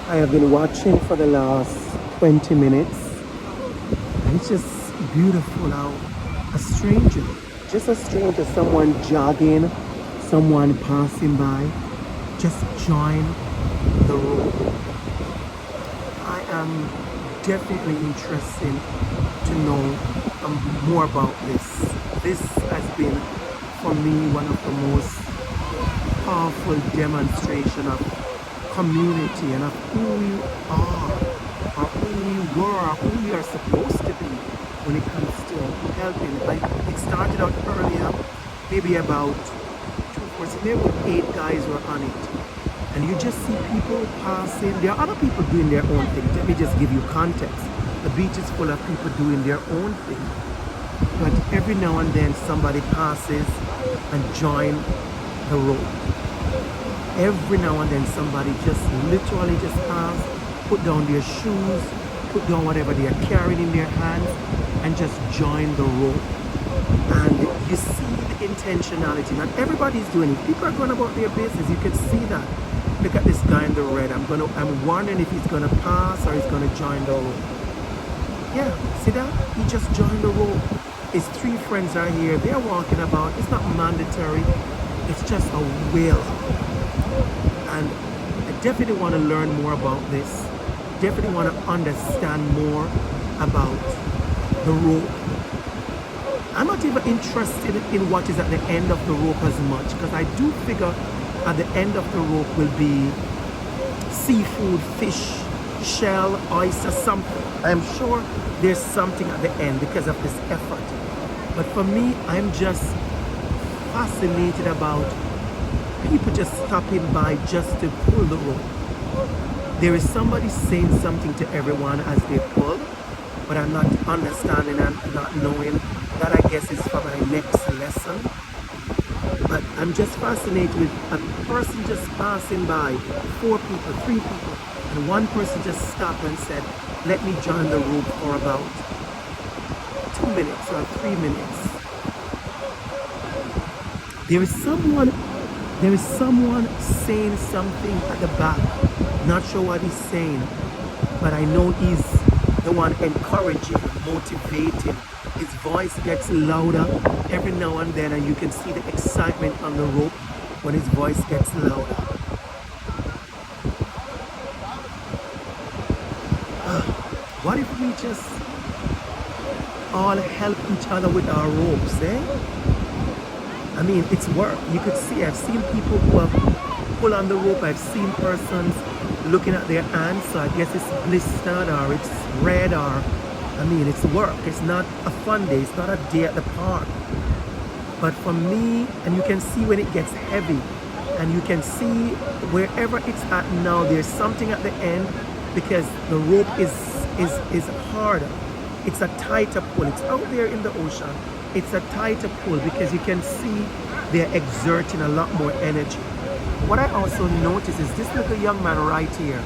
I have been watching for the last 20 minutes. And it's just beautiful how a stranger, just a stranger, someone jogging, someone passing by, just join the road. I am definitely interested to know more about this. This has been, for me, one of the most powerful demonstration of community and of who we are, or who we were, or who we are supposed to be when it comes to helping. Like it started out earlier, maybe about 2 4, maybe about 8 guys were on it. And you just see people passing. There are other people doing their own thing. Let me just give you context. The beach is full of people doing their own thing. But every now and then somebody passes and join the road. Every now and then somebody just literally just pass, put down their shoes, put down whatever they are carrying in their hands, and just join the road. And you see the intentionality. Not everybody's doing it. People are going about their business. You can see that. Look at this guy in the red. I'm wondering if he's gonna pass or he's gonna join the road. Yeah, see that? He just joined the road. His 3 friends are here. They're walking about. It's not mandatory. It's just a will. And I definitely want to learn more about this. Definitely want to understand more about the rope. I'm not even interested in what is at the end of the rope as much, because I do figure at the end of the rope will be seafood, fish, shell, oyster, something. I'm sure there's something at the end because of this effort. But for me, I'm just fascinated about people just stopping by just to pull the rope. There is somebody saying something to everyone as they pull, but I'm not understanding and not knowing. That I guess is for my next lesson. But I'm just fascinated with a person just passing by, 4 people, 3 people, and one person just stopped and said, let me join the rope for about 2 minutes or 3 minutes. There is someone saying something at the back. Not sure what he's saying, but I know he's the one encouraging, motivating. His voice gets louder every now and then, and you can see the excitement on the rope when his voice gets louder. What if we just all help each other with our ropes, eh? I mean, it's work. You could see, I've seen people who have pulled on the rope. I've seen persons looking at their hands, so I guess it's blistered or it's red, or I mean, it's work. It's not a fun day. It's not a day at the park. But for me, and you can see when it gets heavy, and you can see wherever it's at now, there's something at the end, because the rope is harder. It's a tighter pull. It's out there in the ocean. It's a tighter pull because you can see they're exerting a lot more energy. What I also notice is this little young man right here,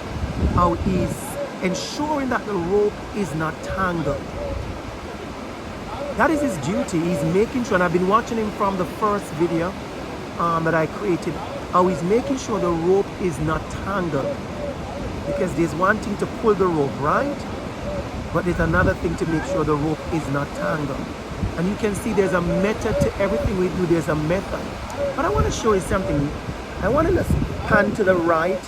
how he's ensuring that the rope is not tangled. That is his duty. He's making sure, and I've been watching him from the first video that I created, how he's making sure the rope is not tangled. Because there's one thing to pull the rope, right? But there's another thing to make sure the rope is not tangled. And you can see there's a method to everything we do. There's a method. But I want to show you something. I want to just pan to the right.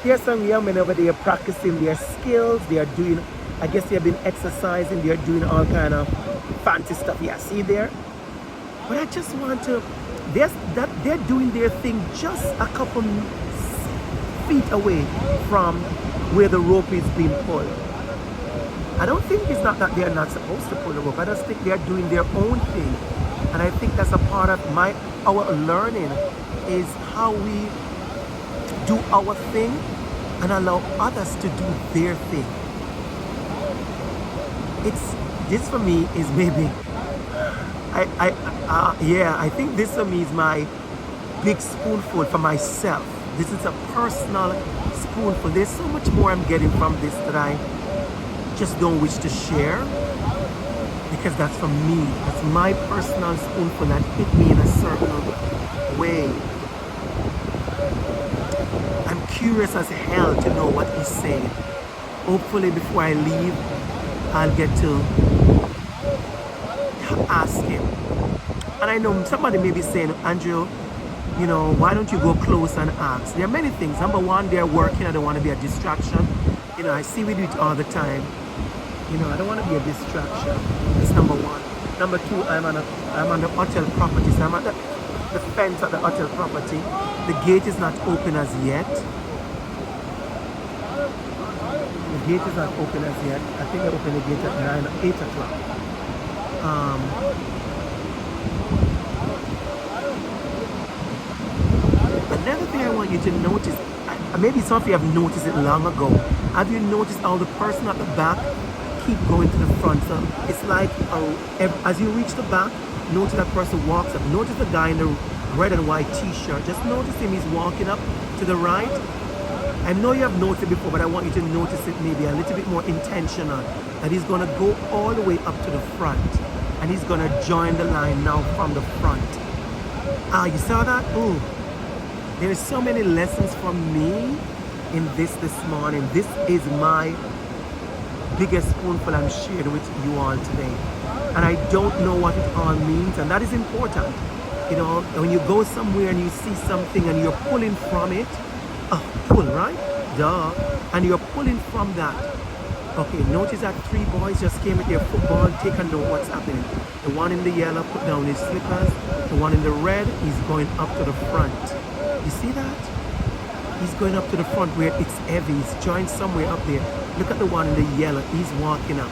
There's some young men over there practicing their skills. They are doing, I guess they have been exercising. They are doing all kind of fancy stuff. Yeah, see there? But I just want to, they're doing their thing just a couple feet away from where the rope is being pulled. I don't think it's not that they're not supposed to pull the rope. I just think they're doing their own thing. And I think that's a part of our learning, is how we do our thing and allow others to do their thing. This for me is maybe, I think this for me is my big spoonful for myself. This is a personal spoonful. There's so much more I'm getting from this that I just don't wish to share, because that's for me. That's my personal spoonful that hit me in a certain way. I'm curious as hell to know what he's saying. Hopefully before I leave, I'll get to ask him. And I know somebody may be saying, Andrew, you know, why don't you go close and ask? There are many things. Number one, they're working. I don't want to be a distraction. You know, I see we do it all the time. You know, I don't want to be a distraction. That's number one. Number two, I'm on the hotel property. So I'm at the fence at the hotel property. The gate is not open as yet. The gate is not open as yet. I think I open the gate at 8 o'clock. Another thing I want you to notice, maybe some of you have noticed it long ago. Have you noticed how the person at the back keep going to the front? So it's like as you reach the back, notice that person walks up. Notice the guy in the red and white t-shirt. Just notice him, he's walking up to the right. I know you have noticed it before, but I want you to notice it maybe a little bit more intentional. That he's gonna go all the way up to the front. And he's gonna join the line now from the front. Ah, you saw that? Ooh. There is so many lessons for me in this morning. This is my biggest spoonful I'm sharing with you all today. And I don't know what it all means, and that is important. You know, when you go somewhere and you see something and you're pulling from it, pull, right? Duh. And you're pulling from that. Okay, notice that 3 boys just came with their football. Take a note what's happening. The one in the yellow put down his slippers. The one in the red is going up to the front. You see that? He's going up to the front where it's heavy. He's joined somewhere up there. Look at the one in the yellow. He's walking up.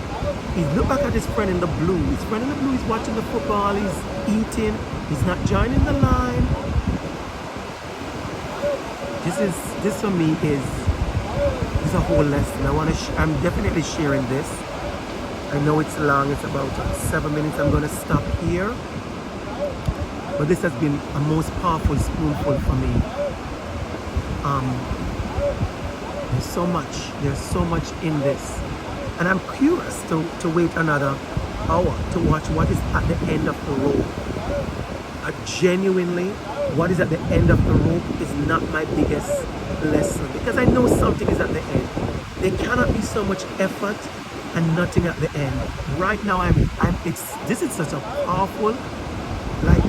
He's look back at his friend in the blue. His friend in the blue is watching the football. He's eating. He's not joining the line. This for me is a whole lesson. I'm definitely sharing this. I know it's long. It's about 7 minutes. I'm going to stop here. But this has been a most powerful spoonful for me. There's so much in this. And I'm curious to wait another hour to watch what is at the end of the rope. Genuinely, what is at the end of the rope is not my biggest lesson. Because I know something is at the end. There cannot be so much effort and nothing at the end. Right now, this is such a powerful, like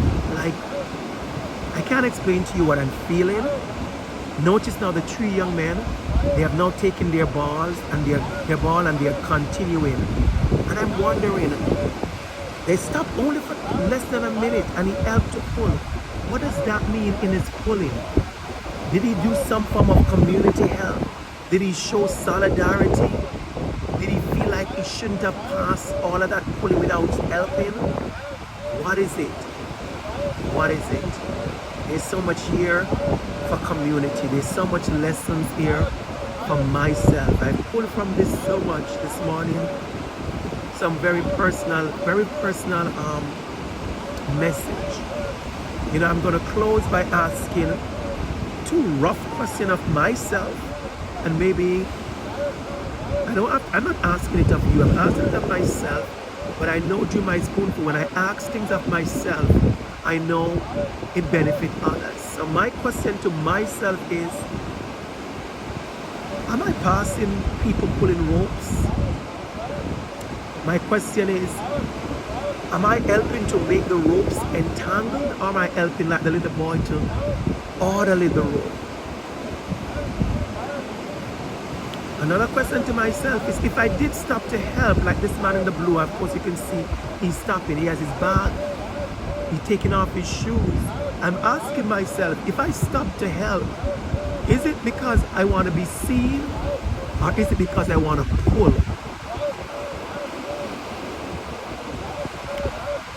I can't explain to you what I'm feeling. Notice now the 3 young men, they have now taken their balls and their ball and they are continuing. And I'm wondering, they stopped only for less than a minute and he helped to pull. What does that mean in his pulling? Did he do some form of community help? Did he show solidarity? Did he feel like he shouldn't have passed all of that pulling without helping? What is it? What is it? There's so much here for community. There's so much lessons here for myself. I pulled from this so much this morning. Some very personal message. You know, I'm going to close by asking 2 rough questions of myself, and maybe I'm not asking it of you. I'm asking it of myself. But I know through my spoonful, when I ask things of myself, I know it benefits others. So my question to myself is, am I passing people pulling ropes? My question is, am I helping to make the ropes entangled, or am I helping like the little boy to orderly the rope? Another question to myself is, if I did stop to help, like this man in the blue, of course you can see he's stopping, he has his bag, he's taking off his shoes. I'm asking myself, if I stop to help, is it because I want to be seen, or is it because I want to pull?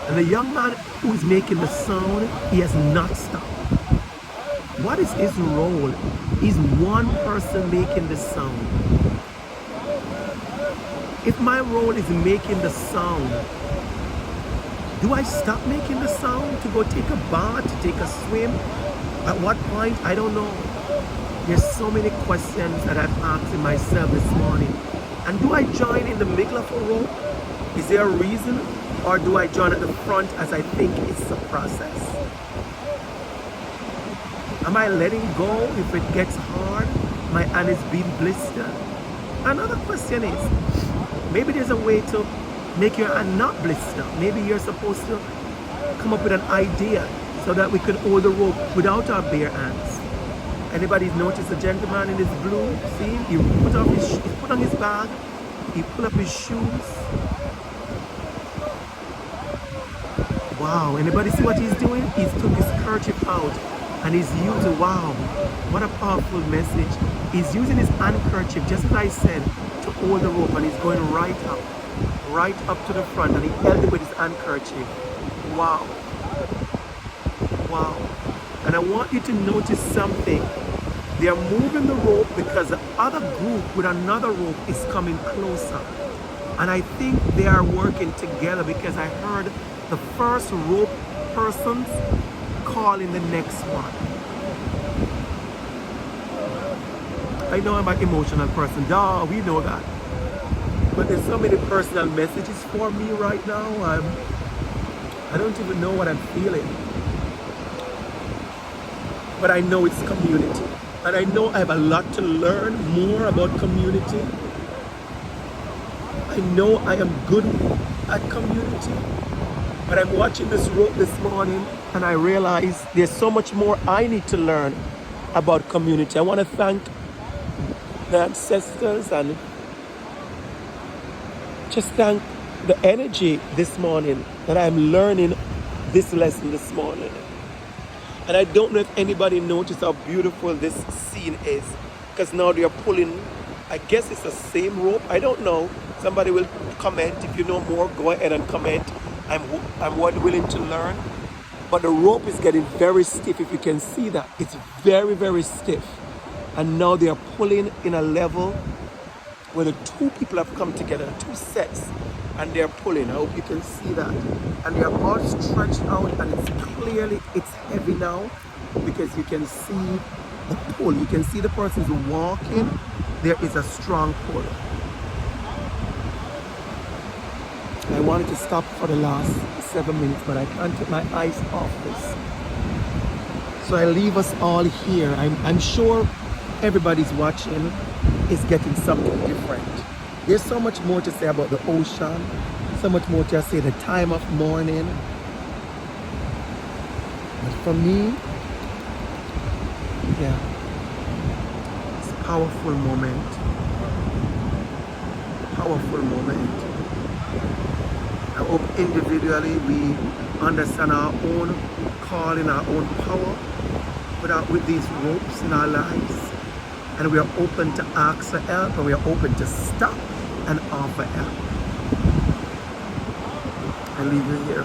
And the young man who is making the sound, he has not stopped. What is his role? He's one person making the sound. If my role is making the sound, do I stop making the sound to go take a bath, to take a swim? At what point? I don't know. There's so many questions that I've asked myself this morning. And do I join in the middle of a rope? Is there a reason? Or do I join at the front as I think it's the process? Am I letting go if it gets hard? My hand is being blistered. Another question is, maybe there's a way to make your hand not blister. Maybe you're supposed to come up with an idea so that we could hold the rope without our bare hands. Anybody's noticed the gentleman in his blue? See, he put on his bag, he put up his shoes. Wow, anybody see what he's doing? He's took his kerchief out and he's using, wow, what a powerful message. He's using his handkerchief, just as I said, to hold the rope, and he's going right up to the front, and he held it with his handkerchief. Wow. Wow. And I want you to notice something. They are moving the rope because the other group with another rope is coming closer. And I think they are working together because I heard the first rope persons calling the next one. I know I'm an emotional person. Duh, we know that. But there's so many personal messages for me right now. I don't even know what I'm feeling. But I know it's community. And I know I have a lot to learn more about community. I know I am good at community. But I'm watching this rope this morning and I realize there's so much more I need to learn about community. I want to thank the ancestors and just thank the energy this morning that I'm learning this lesson this morning. And I don't know if anybody noticed how beautiful this scene is, because now they are pulling, I guess it's the same rope, I don't know. Somebody will comment. If you know more, go ahead and comment. I'm willing to learn. But the rope is getting very stiff, if you can see that. It's very, very stiff. And now they are pulling in a level where the two people have come together, the two sets, and they're pulling. I hope you can see that. And they are all stretched out, and it's heavy now because you can see the pull. You can see the person's walking. There is a strong pull. I wanted to stop for the last 7 minutes, but I can't take my eyes off this. So I leave us all here. I'm sure everybody's watching is getting something different. There's so much more to say about the ocean, so much more to say the time of morning. But for me, yeah, it's a powerful moment. Powerful moment. I hope individually we understand our own calling, our own power with these ropes in our lives. And we are open to ask for help, and we are open to stop and offer help. I leave you here.